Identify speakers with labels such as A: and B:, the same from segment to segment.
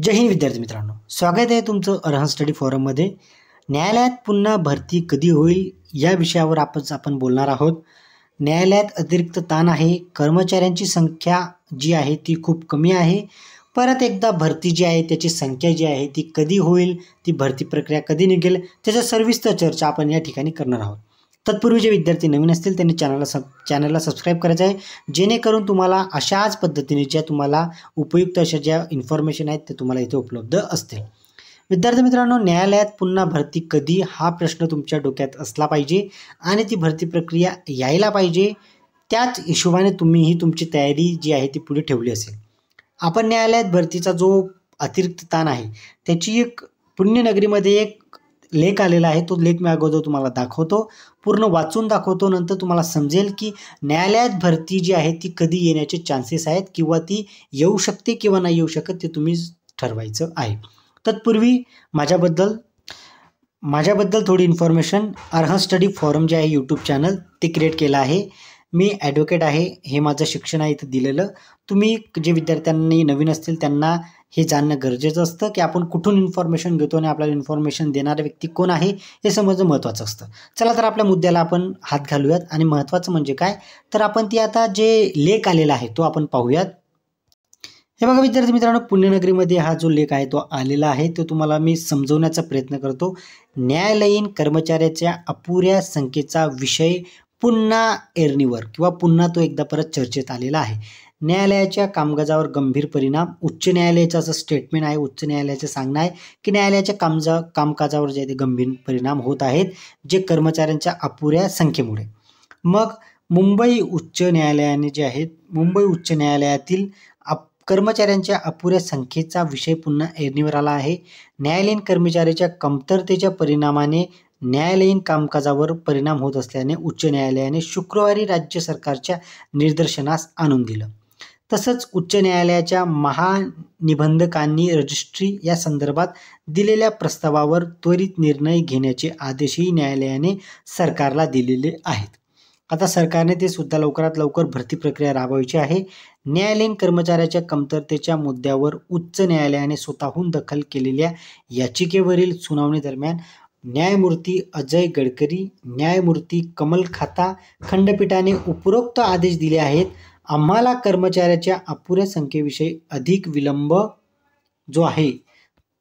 A: जय हिंद विद्यार्थी मित्रांनो, स्वागत आहे तुमचं अरहंत स्टडी फोरममध्ये। न्यायालयात पुन्हा भरती कधी होईल या विषयावर आपण बोलणार आहोत। न्यायालयात अतिरिक्त ताण आहे, कर्मचाऱ्यांची संख्या जी आहे ती खूप कमी आहे। परत एकदा भरती जी आहे त्याची संख्या जी आहे ती कधी होईल, ती भरती प्रक्रिया कधी निघेल, त्याच्या सविस्तर चर्चा आपण या ठिकाणी करणार आहोत। तत्पूर्वी जे विद्यार्थी नवीन असतील त्यांनी चॅनलला सबस्क्राईब करायचं आहे, जेणेकरून तुम्हाला अशाच पद्धतीने ज्या तुम्हाला उपयुक्त अशा ज्या इन्फॉर्मेशन आहेत ते तुम्हाला इथे उपलब्ध असतील। विद्यार्थी मित्रांनो, न्यायालयात पुन्हा भरती कधी हा प्रश्न तुमच्या डोक्यात असला पाहिजे आणि ती भरती प्रक्रिया यायला पाहिजे। त्याच हिशोबाने तुम्हीही तुमची तयारी जी आहे ती पुढे ठेवली असेल। आपण न्यायालयात भरतीचा जो अतिरिक्त ताण आहे त्याची एक पुण्यनगरीमध्ये एक लेख आलेला आहे, तो लेख मी अगोदर तुम्हाला दाखवतो, पूर्ण वाचून दाखवतो, नंतर तुम्हाला समजेल की न्यायालयात भरती जी आहे ती कधी येण्याचे चान्सेस आहेत किंवा ती येऊ शकते किंवा नाही येऊ शकत ते तुम्ही ठरवायचं आहे। तत्पूर्वी माझ्याबद्दल थोडी इन्फॉर्मेशन। अरहंत स्टडी फोरम जे आहे यूट्यूब चॅनल ते क्रिएट केलं आहे। मी ॲडव्होकेट आहे, हे माझं शिक्षण आहे इथं दिलेलं। तुम्ही जे विद्यार्थ्यांनी नवीन असतील त्यांना हे जाणणं गरजेचं असतं की आपण कुठून इन्फॉर्मेशन घेतो आणि आपल्याला इन्फॉर्मेशन देणारा व्यक्ती कोण आहे हे समजणं महत्त्वाचं असतं। चला तर आपल्या मुद्द्याला आपण हात घालूयात आणि महत्त्वाचं म्हणजे काय तर आपण ती आता जे लेख आलेला आहे तो आपण पाहूयात। हे बघा विद्यार्थी मित्रांनो, पुण्यनगरीमध्ये हा जो लेख आहे तो आलेला आहे, तो तुम्हाला मी समजवण्याचा प्रयत्न करतो। न्यायालयीन कर्मचाऱ्याच्या अपुऱ्या संख्येचा विषय पुन्हा ऐरणीवर किंवा पुन्हा तो एकदा परत चर्चेत आलेला आहे। न्यायालयाच्या कामकाजावर गंभीर परिणाम। उच्च न्यायालयाचं असं स्टेटमेंट आहे, उच्च न्यायालयाचं सांगणं आहे की न्यायालयाच्या कामकाजावर जे गंभीर परिणाम होत आहेत जे कर्मचाऱ्यांच्या अपुऱ्या संख्येमुळे। मग मुंबई उच्च न्यायालयाने जे आहेत, मुंबई उच्च न्यायालयातील कर्मचाऱ्यांच्या अपुऱ्या संख्येचा विषय पुन्हा ऐरणीवर आला आहे। न्यायालयीन कर्मचाऱ्याच्या कमतरतेच्या परिणामाने न्यायालयीन कामकाजावर परिणाम होत असल्याने उच्च न्यायालयाने शुक्रवारी राज्य सरकारच्या निदर्शनास आणून दिलं। तसंच उच्च न्यायालयाच्या महानिबंधकांनी रजिस्ट्री या संदर्भात दिलेल्या प्रस्तावावर त्वरित निर्णय घेण्याचे आदेशही न्यायालयाने सरकारला दिलेले आहेत। आता सरकारने ते सुद्धा लवकरात लवकर भरती प्रक्रिया राबवायची आहे। न्यायालयीन कर्मचाऱ्याच्या कमतरतेच्या मुद्द्यावर उच्च न्यायालयाने स्वतःहून दखल केलेल्या याचिकेवरील सुनावणी दरम्यान न्यायमूर्ती अजय गडकरी, न्यायमूर्ती कमल खाता खंडपीठाने उपरोक्त आदेश दिले आहेत। आम्हाला कर्मचाऱ्याच्या अपुऱ्या संख्येविषयी अधिक विलंब जो आहे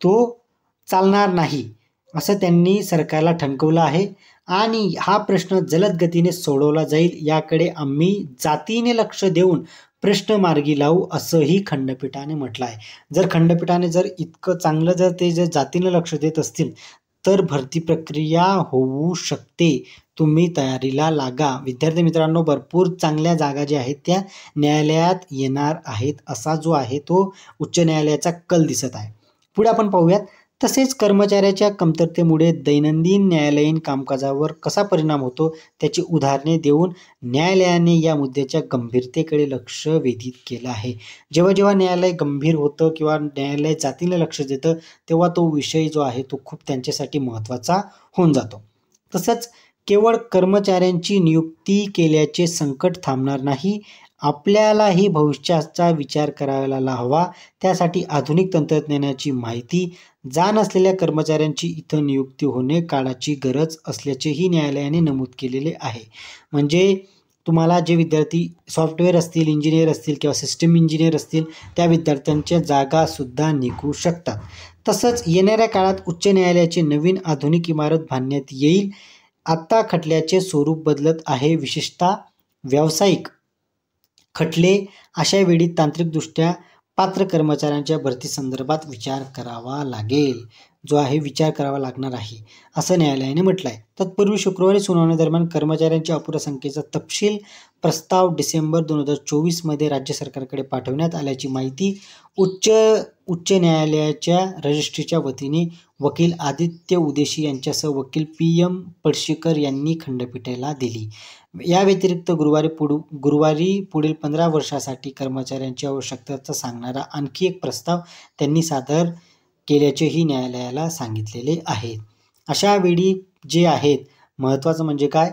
A: तो चालणार नाही असं त्यांनी सरकारला ठणकवलं आहे आणि हा प्रश्न जलद गतीने सोडवला जाईल याकडे आम्ही जातीने लक्ष देऊन प्रश्न मार्गी लावू असंही खंडपीठाने म्हटलं आहे। जर खंडपीठाने इतकं चांगलं जर ते जातीने लक्ष देत असतील तर भरती प्रक्रिया होऊ शकते। तुम्ही तयारीला लागा विद्यार्थी मित्रांनो, भरपूर चांगल्या जागा ज्या आहेत त्या न्यायालयात येणार आहेत असा जो आहे तो उच्च न्यायालयाचा कल दिसत आहे। पुढे आपण पाहूयात। तसेच कर्मचाऱ्याच्या कमतरतेमुळे दैनंदिन न्यायालयीन कामकाजावर कसा परिणाम होतो त्याची उदाहरणे देऊन न्यायालयाने या मुद्द्याच्या गंभीरतेकडे लक्ष वेधित केलं आहे। जेव्हा जेव्हा न्यायालय गंभीर होतं किंवा न्यायालय जातीने लक्ष देतं तेव्हा तो विषय जो आहे तो खूप त्यांच्यासाठी महत्त्वाचा होऊन जातो। तसंच केवळ कर्मचाऱ्यांची नियुक्ती केल्याचे संकट थांबणार नाही, आपल्यालाही भविष्याचा विचार करायला हवा। त्यासाठी आधुनिक तंत्रज्ञानाची माहिती जाण असलेल्या कर्मचाऱ्यांची इथं नियुक्ती होणे काळाची गरज असल्याचेही न्यायालयाने नमूद केलेले आहे। म्हणजे तुम्हाला जे विद्यार्थी सॉफ्टवेअर असतील, इंजिनियर असतील किंवा सिस्टम इंजिनियर असतील त्या विद्यार्थ्यांच्या जागासुद्धा निघू शकतात। तसंच येणाऱ्या काळात उच्च न्यायालयाची नवीन आधुनिक इमारत बांधण्यात येईल। आता खटल्याचे स्वरूप बदलत आहे, विशेषतः व्यावसायिक खटले। अशा वेळी तांत्रिकदृष्ट्या पात्र कर्मचाऱ्यांच्या भरती संदर्भात विचार करावा लागणार आहे असं न्यायालयाने म्हटलं आहे। तत्पूर्वी शुक्रवारी सुनावणी दरम्यान कर्मचाऱ्यांच्या अपुऱ्या संख्येचा तपशील प्रस्ताव डिसेंबर 2024 मध्ये राज्य सरकारकडे पाठवण्यात आल्याची माहिती उच्च न्यायालयाच्या रजिस्ट्रीच्या वतीने वकील आदित्य उदेशी यांच्यासह वकील PM पळशीकर यांनी खंडपीठाला दिली। या व्यतिरिक्त गुरुवारी पुढील 15 वर्षासाठी कर्मचाऱ्यांची आवश्यकता सांगणारा आणखी एक प्रस्ताव त्यांनी सादर केल्याचेही न्यायालयाला सांगितलेले आहे। अशा वेळी जे आहेत महत्त्वाचं म्हणजे काय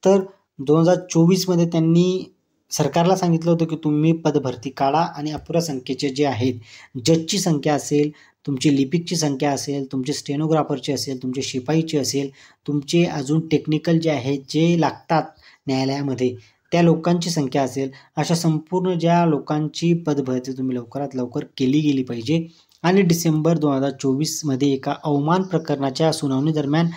A: तर 2024 मध्ये त्यांनी सरकारला सांगितलं होतं की तुम्ही पदभरती काढा आणि अपुऱ्या संख्येचे जे आहेत जजची संख्या असेल, तुमची लिपिकची संख्या असेल, तुमचे स्टेनोग्राफरची असेल, तुमचे शिपाईची असेल, तुमचे अजून टेक्निकल जे आहेत जे लागतात न्यायालयामध्ये त्या लोकांची संख्या असेल, अशा संपूर्ण ज्या लोकांची पदभरती तुम्ही लवकरात लवकर केली गेली पाहिजे. आणि डिसेंबर 2024मध्ये एका अवमान प्रकरणाच्या सुनावणी दरम्यान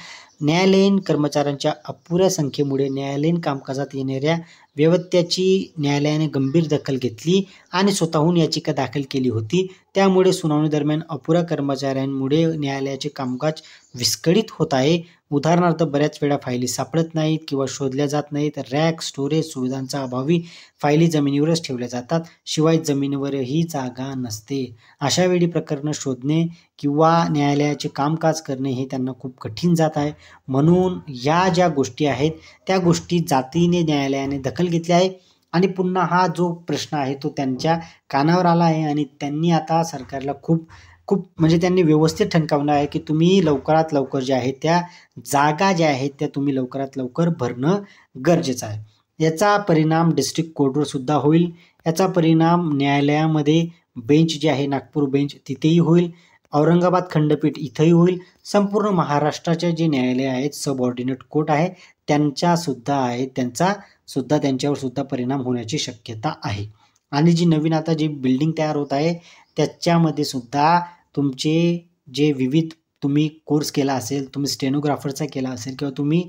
A: न्यायालयीन कर्मचाऱ्यांच्या अपुऱ्या संख्येमुळे न्यायालयीन कामकाजात येणाऱ्या व्यत्ययाची न्यायालयाने गंभीर दखल घेतली आणि स्वतःहून याचिका दाखल केली होती. त्यामुळे सुनावणी दरम्यान अपुऱ्या कर्मचाऱ्यांमुळे न्यायालयाचे कामकाज विस्कळीत होत आहे. उदाहरणार्थ बऱ्याच वेळा फायली सापडत नाहीत किंवा शोधल्या जात नाहीत. रॅक, स्टोरेज सुविधांचा अभावी फायली जमिनीवरच ठेवल्या जातात. शिवाय जमिनीवरही जागा नसते. अशा वेळी प्रकरणं शोधणे किंवा न्यायालयाचे कामकाज करणे हे त्यांना खूप कठीण जात आहे. म्हणून या ज्या गोष्टी आहेत त्या गोष्टी जातीने न्यायालयाने दखल घेतली आहे आणि पुन्हा हा जो प्रश्न आहे तो त्यांच्या कानावर आला आहे आणि त्यांनी आता सरकारला खूप म्हणजे त्यांनी व्यवस्थित ठणकावलं आहे की तुम्ही लवकरात लवकर ज्या आहेत त्या जागा ज्या आहेत त्या तुम्ही लवकरात लवकर भरणं गरजेचं आहे. याचा परिणाम डिस्ट्रिक्ट कोर्टवर सुद्धा होईल. याचा परिणाम न्यायालयामध्ये बेंच जे आहे नागपूर बेंच तिथेही होईल. औरंगाबाद खंडपीठ इथंही होईल. संपूर्ण महाराष्ट्राचे जे न्यायालय आहेत सबऑर्डिनेट कोर्ट आहे त्यांचा सुद्धा त्यांच्यावर सुद्धा परिणाम होण्याची शक्यता आहे. आणि जी नवीन आता जी बिल्डिंग तयार होत आहे त्याच्यामध्ये सुद्धा तुमचे जे विविध तुम्ही कोर्स केला असेल, तुम्ही स्टेनोग्राफरचा केला असेल किंवा तुम्ही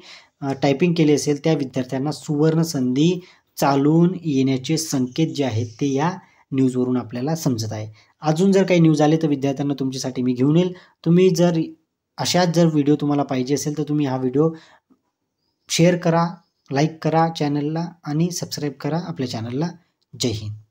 A: टायपिंग केली असेल त्या विद्यार्थ्यांना सुवर्ण संधी चालून येण्याचे संकेत जे आहेत ते या न्यूजवरून आपल्याला समजत आहे. अजून जर काही न्यूज आले तर विद्यार्थ्यांना तुमच्यासाठी मी घेऊन येईल. तुम्ही जर अशाच व्हिडिओ तुम्हाला पाहिजे असेल तर तुम्ही हा व्हिडिओ शेअर करा, लाईक करा चॅनलला आणि सबस्क्राईब करा आपल्या चॅनलला. जय हिंद.